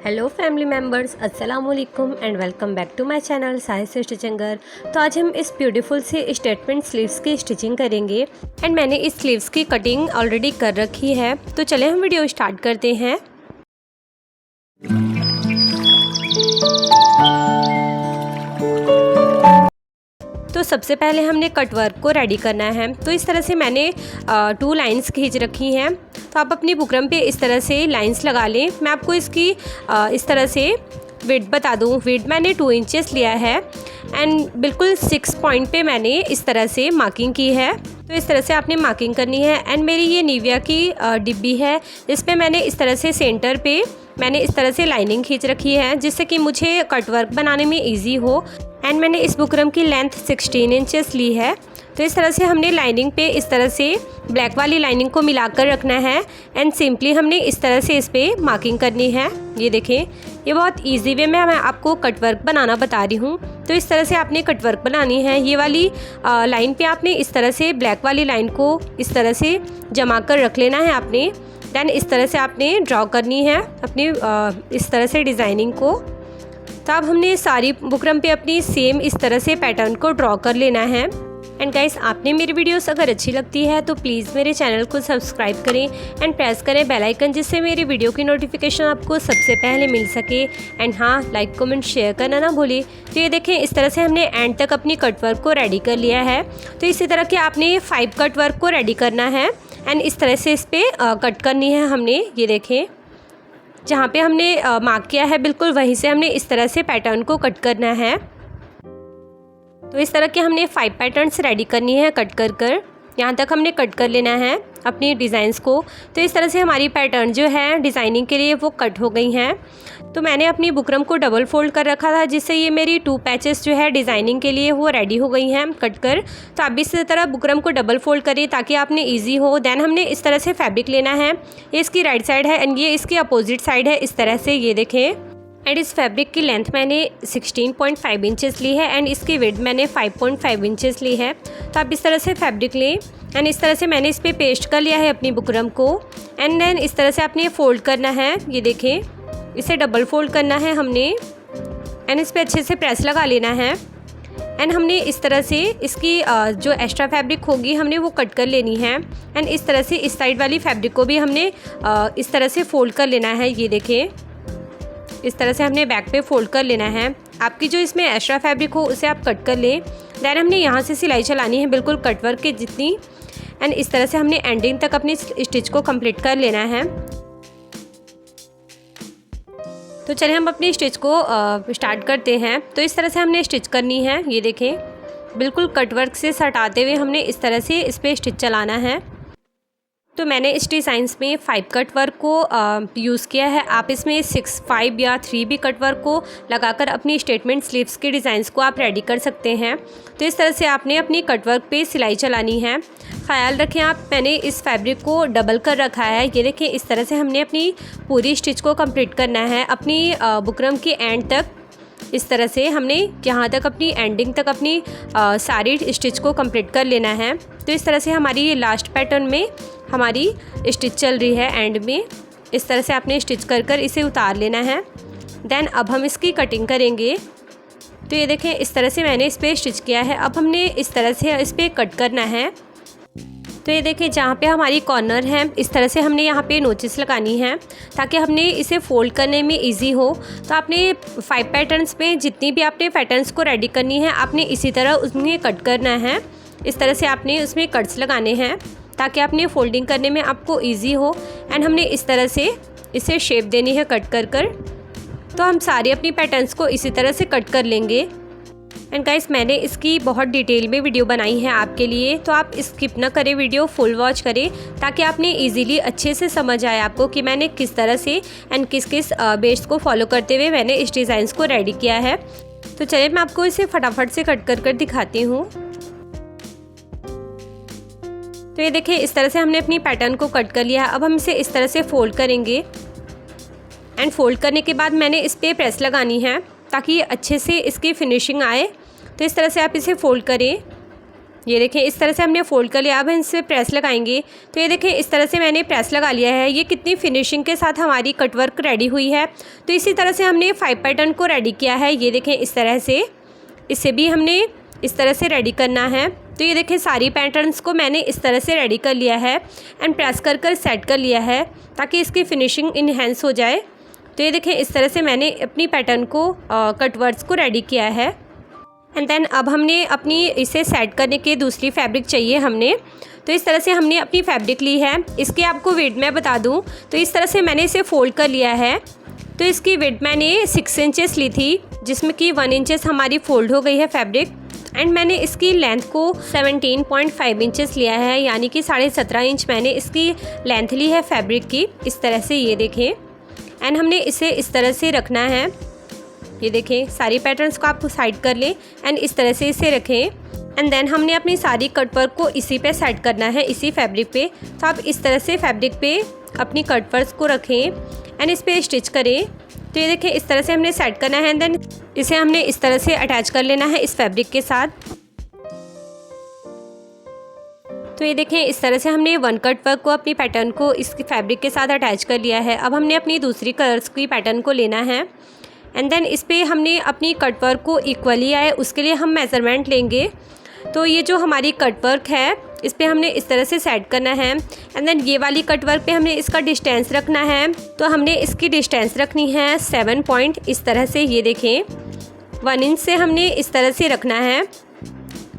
Hello family members, अस्सलाम वालेकुम and welcome back to my channel साहिस स्टिचिंगर। तो आज हम इस ब्यूटीफुल से स्टेटमेंट स्लीव्स की स्टिचिंग करेंगे एंड मैंने इस स्लीव्स की कटिंग ऑलरेडी कर रखी है। तो चले हम वीडियो स्टार्ट करते हैं। तो सबसे पहले हमने कट वर्क को रेडी करना है। तो इस तरह से मैंने 2 लाइंस खींच रखी हैं। तो आप अपनी बुकरम पे इस तरह से लाइंस लगा लें। मैं आपको इसकी इस तरह से विड्थ बता दूं। विड्थ मैंने 2 इंचेस लिया है एंड बिल्कुल 6 पॉइंट पे मैंने इस तरह से मार्किंग की है। तो इस तरह से आपने मार्किंग करनी है। एंड मेरी ये निविया की डिब्बी है, इस पर मैंने इस तरह से सेंटर पे मैंने इस तरह से लाइनिंग खींच रखी है जिससे कि मुझे कट वर्क बनाने में ईजी हो। एंड मैंने इस बुकरम की लेंथ 16 इंचेस ली है। तो इस तरह से हमने लाइनिंग पे इस तरह से ब्लैक वाली लाइनिंग को मिलाकर रखना है एंड सिंपली हमने इस तरह से इस पर मार्किंग करनी है। ये देखें, ये बहुत इजी वे में मैं आपको कट वर्क बनाना बता रही हूँ। तो इस तरह से आपने कट वर्क बनानी है। ये वाली लाइन पे आपने इस तरह से ब्लैक वाली लाइन को इस तरह से जमा कर रख लेना है आपने। देन इस तरह से आपने ड्रॉ करनी है अपनी इस तरह से डिज़ाइनिंग को। तो अब हमने सारी बुकरम पे अपनी सेम इस तरह से पैटर्न को ड्रॉ कर लेना है। एंड गाइस, आपने मेरी वीडियोस अगर अच्छी लगती है तो प्लीज़ मेरे चैनल को सब्सक्राइब करें एंड प्रेस करें बेल आइकन, जिससे मेरी वीडियो की नोटिफिकेशन आपको सबसे पहले मिल सके। एंड हाँ, लाइक कमेंट शेयर करना ना भूलें। तो ये देखें, इस तरह से हमने एंड तक अपनी कट वर्क को रेडी कर लिया है। तो इसी तरह के आपने 5 कट वर्क को रेडी करना है एंड इस तरह से इस पर कट करनी है हमने। ये देखें, जहाँ पे हमने मार्क किया है बिल्कुल वहीं से हमने इस तरह से पैटर्न को कट करना है। तो इस तरह के हमने 5 पैटर्न्स रेडी करनी है कट कर यहाँ तक हमने कट कर लेना है अपनी डिज़ाइंस को। तो इस तरह से हमारी पैटर्न जो है डिज़ाइनिंग के लिए वो कट हो गई हैं। तो मैंने अपनी बुकरम को डबल फोल्ड कर रखा था, जिससे ये मेरी 2 पैचेस जो है डिज़ाइनिंग के लिए वो रेडी हो गई हैं कट कर। तो आप भी इसी तरह बुकरम को डबल फोल्ड करिए ताकि आपने ईजी हो। देन हमने इस तरह से फैब्रिक लेना है। ये इसकी राइट साइड है एंड ये इसकी अपोजिट साइड है इस तरह से। ये देखें, एंड इस फैब्रिक की लेंथ मैंने 16.5 इंचेस ली है एंड इसकी विड्थ मैंने 5.5 इंचेस ली है। तो आप इस तरह से फैब्रिक लें एंड इस तरह से मैंने इस पर पेस्ट कर लिया है अपनी बुकरम को। एंड देन इस तरह से आपने फोल्ड करना है। ये देखें, इसे डबल फोल्ड करना है हमने एंड इस पर अच्छे से प्रेस लगा लेना है। एंड हमने इस तरह से इसकी जो एक्स्ट्रा फैब्रिक होगी हमने वो कट कर लेनी है। एंड इस तरह से इस साइड वाली फैब्रिक को भी हमने इस तरह से फोल्ड कर लेना है। ये देखें, इस तरह से हमने बैक पे फोल्ड कर लेना है। आपकी जो इसमें एक्स्ट्रा फैब्रिक हो उसे आप कट कर लें। देन हमने यहाँ से सिलाई चलानी है बिल्कुल कट वर्क के जितनी। एंड इस तरह से हमने एंडिंग तक अपनी स्टिच को कंप्लीट कर लेना है। तो चलिए हम अपनी स्टिच को स्टार्ट करते हैं। तो इस तरह से हमने स्टिच करनी है। ये देखें, बिल्कुल कट वर्क से सटाते हुए हमने इस तरह से इस पर स्टिच चलाना है। तो मैंने इस डिज़ाइंस में 5 कट वर्क को यूज़ किया है। आप इसमें 6, 5 या 3 भी कट वर्क को लगाकर अपनी स्टेटमेंट स्लीव्स के डिज़ाइंस को आप रेडी कर सकते हैं। तो इस तरह से आपने अपनी कट वर्क पे सिलाई चलानी है। ख्याल रखें आप, मैंने इस फैब्रिक को डबल कर रखा है। ये देखें, इस तरह से हमने अपनी पूरी स्टिच को कंप्लीट करना है अपनी बुकरम के एंड तक। इस तरह से हमने यहाँ तक अपनी एंडिंग तक अपनी सारी स्टिच को कंप्लीट कर लेना है। तो इस तरह से हमारी ये लास्ट पैटर्न में हमारी स्टिच चल रही है एंड में। इस तरह से आपने स्टिच कर इसे उतार लेना है। देन अब हम इसकी कटिंग करेंगे। तो ये देखें, इस तरह से मैंने इस पर स्टिच किया है। अब हमने इस तरह से इस पर कट करना है। तो ये देखें, जहाँ पे हमारी कॉर्नर है इस तरह से हमने यहाँ पे नोचेस लगानी है ताकि हमने इसे फोल्ड करने में इजी हो। तो आपने 5 पैटर्न्स में जितनी भी आपने पैटर्न्स को रेडी करनी है आपने इसी तरह उसमें कट करना है। इस तरह से आपने उसमें कट्स लगाने हैं ताकि आपने फोल्डिंग करने में आपको ईजी हो। एंड हमने इस तरह से इसे शेप देनी है कट कर। तो हम सारी अपनी पैटर्न्स को इसी तरह से कट कर लेंगे। एंड गाइस, मैंने इसकी बहुत डिटेल में वीडियो बनाई है आपके लिए, तो आप स्किप ना करें, वीडियो फुल वॉच करें ताकि आपने इजीली अच्छे से समझ आए आपको कि मैंने किस तरह से एंड किस किस बेस को फॉलो करते हुए मैंने इस डिज़ाइंस को रेडी किया है। तो चलिए मैं आपको इसे फटाफट से कट कर दिखाती हूँ। तो ये देखिए, इस तरह से हमने अपनी पैटर्न को कट कर लिया है। अब हम इसे इस तरह से फोल्ड करेंगे एंड फोल्ड करने के बाद मैंने इस पर प्रेस लगानी है ताकि अच्छे से इसकी फिनिशिंग आए। तो इस तरह से आप इसे फोल्ड करें ये देखें इस तरह से हमने फ़ोल्ड कर लिया। अब हम इस पर प्रेस लगाएंगे तो ये देखें इस तरह से मैंने प्रेस लगा लिया है। ये कितनी फिनिशिंग के साथ हमारी कटवर्क रेडी हुई है। तो इसी तरह से हमने 5 पैटर्न को रेडी किया है। ये देखें इस तरह से, इसे भी हमने इस तरह से रेडी करना है। तो ये देखें सारी पैटर्न्स को मैंने इस तरह से रेडी कर लिया है एंड प्रेस कर कर सेट कर लिया है ताकि इसकी फिनिशिंग इन्हेंस हो जाए। तो ये देखें इस तरह से मैंने अपनी पैटर्न को कटवर्क्स को रेडी किया है। एंड देन अब हमने अपनी इसे सेट करने के दूसरी फैब्रिक चाहिए हमने। तो इस तरह से हमने अपनी फैब्रिक ली है। इसकी आपको वेट मैं बता दूं तो इस तरह से मैंने इसे फ़ोल्ड कर लिया है। तो इसकी वेट मैंने 6 इंचेस ली थी, जिसमें कि 1 इंचेस हमारी फ़ोल्ड हो गई है फैब्रिक। एंड मैंने इसकी लेंथ को 17.5 इंचेस लिया है, यानी कि 17.5 इंच मैंने इसकी लेंथ ली है फैब्रिक की। इस तरह से ये देखें। एंड हमने इसे इस तरह से रखना है। ये देखें सारी पैटर्न्स को आप साइड कर लें एंड इस तरह से इसे रखें। एंड देन हमने अपनी सारी कटवर्क को इसी पे सेट करना है, इसी फैब्रिक पे। तो आप इस तरह से फैब्रिक पे अपनी कटवर्क को रखें एंड इस पर स्टिच करें। तो ये देखें इस तरह से हमने सेट करना है। एंड देन इसे हमने इस तरह से अटैच कर लेना है इस फैब्रिक के साथ। तो ये देखें इस तरह से हमने 1 कटवर्क को अपनी पैटर्न को इस फैब्रिक के साथ अटैच कर लिया है। अब हमने अपनी दूसरी कलर्स की पैटर्न को लेना है एंड देन इस पर हमने अपनी कटवर्क को इक्वली आए उसके लिए हम मेज़रमेंट लेंगे। तो ये जो हमारी कटवर्क है इस पर हमने इस तरह से सेट करना है। एंड देन ये वाली कटवर्क पे हमने इसका डिस्टेंस रखना है। तो हमने इसकी डिस्टेंस रखनी है 7 पॉइंट इस तरह से। ये देखें 1 इंच से हमने इस तरह से रखना है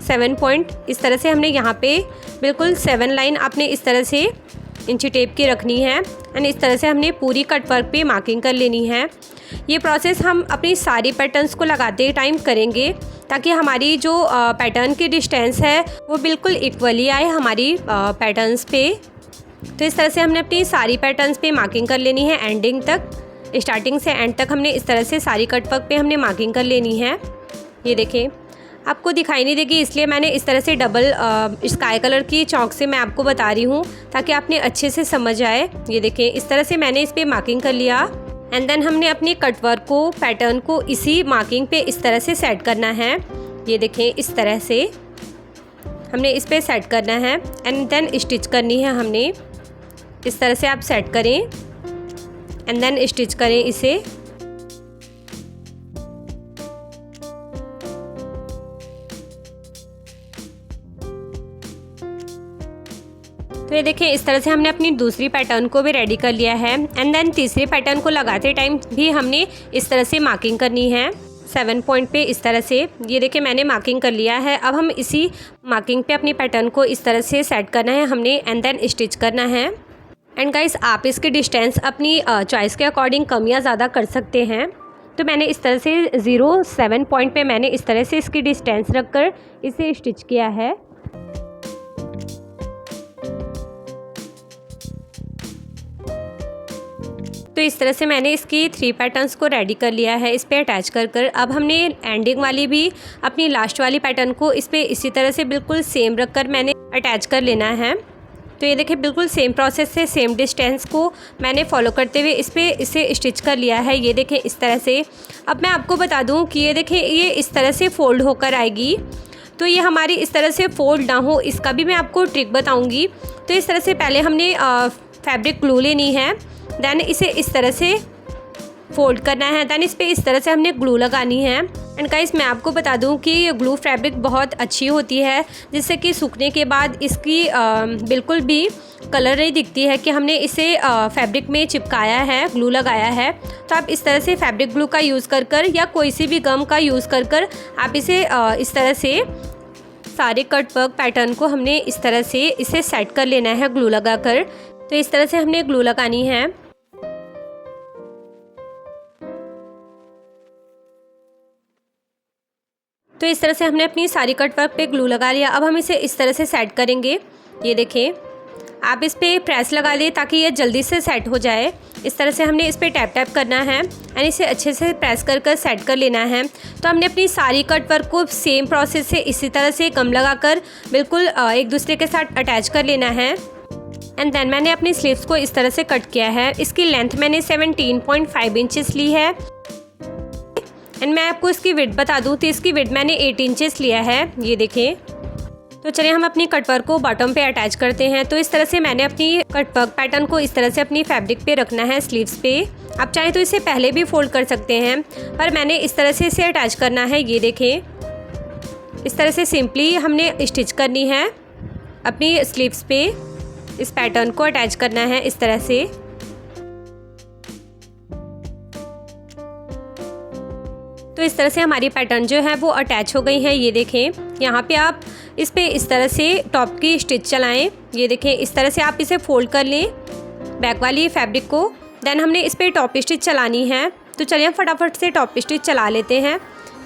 7 पॉइंट। इस तरह से हमने यहाँ पे बिल्कुल 7 लाइन आपने इस तरह से इंची टेप की रखनी है एंड इस तरह से हमने पूरी कटवर्क पे मार्किंग कर लेनी है। ये प्रोसेस हम अपनी सारी पैटर्न्स को लगाते टाइम करेंगे ताकि हमारी जो पैटर्न की डिस्टेंस है वो बिल्कुल इक्वली आए हमारी पैटर्न्स पे। तो इस तरह से हमने अपनी सारी पैटर्न्स पे मार्किंग कर लेनी है एंडिंग तक। स्टार्टिंग से एंड तक हमने इस तरह से सारी कटवर्क पे हमने मार्किंग कर लेनी है। ये देखें आपको दिखाई नहीं देगी इसलिए मैंने इस तरह से डबल स्काई कलर की चौक से मैं आपको बता रही हूँ ताकि आपने अच्छे से समझ आए। ये देखें इस तरह से मैंने इस पर मार्किंग कर लिया एंड देन हमने अपनी कटवर्क को पैटर्न को इसी मार्किंग पे इस तरह से सेट करना है। ये देखें इस तरह से हमने इस पे सेट करना है एंड देन स्टिच करनी है हमने। इस तरह से आप सेट करें एंड देन स्टिच करें इसे। तो ये देखें इस तरह से हमने अपनी दूसरी पैटर्न को भी रेडी कर लिया है। एंड देन तीसरी पैटर्न को लगाते टाइम भी हमने इस तरह से मार्किंग करनी है 7 पॉइंट पे इस तरह से। ये देखें मैंने मार्किंग कर लिया है। अब हम इसी मार्किंग पे अपनी पैटर्न को इस तरह से सेट करना है हमने एंड देन स्टिच करना है। एंड गाइस आप इसकी डिस्टेंस अपनी चॉइस के अकॉर्डिंग कम या ज़्यादा कर सकते हैं। तो मैंने इस तरह से 7 पॉइंट पे मैंने इस तरह से इसकी डिस्टेंस रखकर इसे स्टिच किया है। तो इस तरह से मैंने इसकी 3 पैटर्न्स को रेडी कर लिया है इस पे अटैच कर कर। अब हमने एंडिंग वाली भी अपनी लास्ट वाली पैटर्न को इस पे इसी तरह से बिल्कुल सेम रख कर मैंने अटैच कर लेना है। तो ये देखिए बिल्कुल सेम प्रोसेस से सेम डिस्टेंस को मैंने फॉलो करते हुए इसे स्टिच कर लिया है। ये देखें इस तरह से। अब मैं आपको बता दूं कि ये देखें ये इस तरह से फ़ोल्ड होकर आएगी। तो ये हमारी इस तरह से फ़ोल्ड ना हो इसका भी मैं आपको ट्रिक बताऊँगी। तो इस तरह से पहले हमने फैब्रिक ग्लू लेनी है, देन इसे इस तरह से फोल्ड करना है, देन इस पर इस तरह से हमने ग्लू लगानी है। एंड गाइस मैं आपको बता दूं कि ये ग्लू फैब्रिक बहुत अच्छी होती है जिससे कि सूखने के बाद इसकी बिल्कुल भी कलर नहीं दिखती है कि हमने इसे फैब्रिक में चिपकाया है, ग्लू लगाया है। तो आप इस तरह से फैब्रिक ग्लू का यूज़ कर कर या कोई सी भी गम का यूज़ कर कर आप इसे इस तरह से सारे कट वर्क पैटर्न को हमने इस तरह से इसे सेट कर लेना है ग्लू लगा कर। तो इस तरह से हमने ग्लू लगानी है। तो इस तरह से हमने अपनी सारी कट वर्क पे ग्लू लगा लिया। अब हम इसे इस तरह से सेट करेंगे। ये देखें आप इस पर प्रेस लगा दें ताकि ये जल्दी से सेट हो जाए। इस तरह से हमने इस पर टैप टैप करना है एंड इसे अच्छे से प्रेस कर कर सेट कर लेना है। तो हमने अपनी सारी कट वर्क को सेम प्रोसेस से इसी तरह से गम लगाकर बिल्कुल एक दूसरे के साथ अटैच कर लेना है। एंड देन मैंने अपनी स्लीव्स को इस तरह से कट किया है। इसकी लेंथ मैंने 17.5 इंचेस ली है। एंड मैं आपको इसकी विड्थ बता दूँ तो इसकी विड्थ मैंने 8 इंचेस लिया है। ये देखें तो चलिए हम अपनी कटवर्क को बॉटम पे अटैच करते हैं। तो इस तरह से मैंने अपनी कटवर्क पैटर्न को इस तरह से अपनी फैब्रिक पे रखना है, स्लीव्स पे। आप चाहें तो इसे पहले भी फोल्ड कर सकते हैं, पर मैंने इस तरह से इसे अटैच करना है। ये देखें, इस तरह से सिंपली हमने स्टिच करनी है अपनी स्लीव्स पे। इस पैटर्न को अटैच करना है इस तरह से। तो इस तरह से हमारी पैटर्न जो है वो अटैच हो गई है। ये देखें, यहाँ पे आप इस पे इस तरह से टॉप की स्टिच चलाएं। ये देखें, इस तरह से आप इसे फोल्ड कर लें बैक वाली फैब्रिक को। देन हमने इस पे टॉप स्टिच चलानी है। तो चलिए हम फटाफट से टॉप स्टिच चला लेते हैं।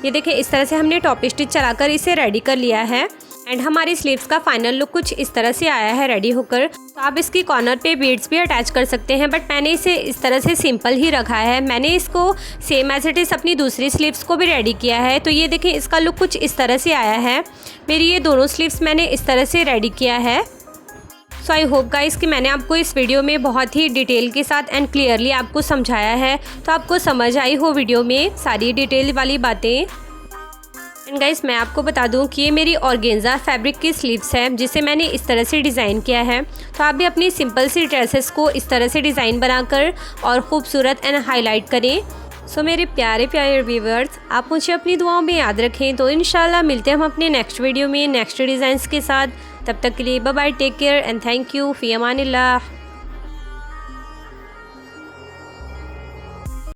ये देखें, इस तरह से हमने टॉप स्टिच चलाकर इसे रेडी कर लिया है। एंड हमारी स्लीव्स का फाइनल लुक कुछ इस तरह से आया है रेडी होकर। तो आप इसकी कॉर्नर पे बीड्स भी अटैच कर सकते हैं, बट मैंने इसे इस तरह से सिंपल ही रखा है। मैंने इसको सेम एज इट इज़ अपनी दूसरी स्लीव्स को भी रेडी किया है। तो ये देखें, इसका लुक कुछ इस तरह से आया है। मेरी ये दोनों स्लीव्स मैंने इस तरह से रेडी किया है। सो आई होप गाइस कि मैंने आपको इस वीडियो में बहुत ही डिटेल के साथ एंड क्लियरली आपको समझाया है, तो आपको समझ आई हो वीडियो में सारी डिटेल वाली बातें। एंड गाइस, मैं आपको बता दूं कि ये मेरी ऑर्गेन्जा फैब्रिक की स्लीव्स है, जिसे मैंने इस तरह से डिज़ाइन किया है। तो आप भी अपनी सिंपल सी ड्रेसेस को इस तरह से डिज़ाइन बनाकर और ख़ूबसूरत एंड हाईलाइट करें। सो मेरे प्यारे प्यारे व्यूअर्स, आप मुझे अपनी दुआओं में याद रखें। तो इंशाल्लाह मिलते हैं हम अपने नेक्स्ट वीडियो में नेक्स्ट डिज़ाइंस के साथ। तब तक के लिए bye bye, take care and thank you, फ़ी अमानिल्लाह।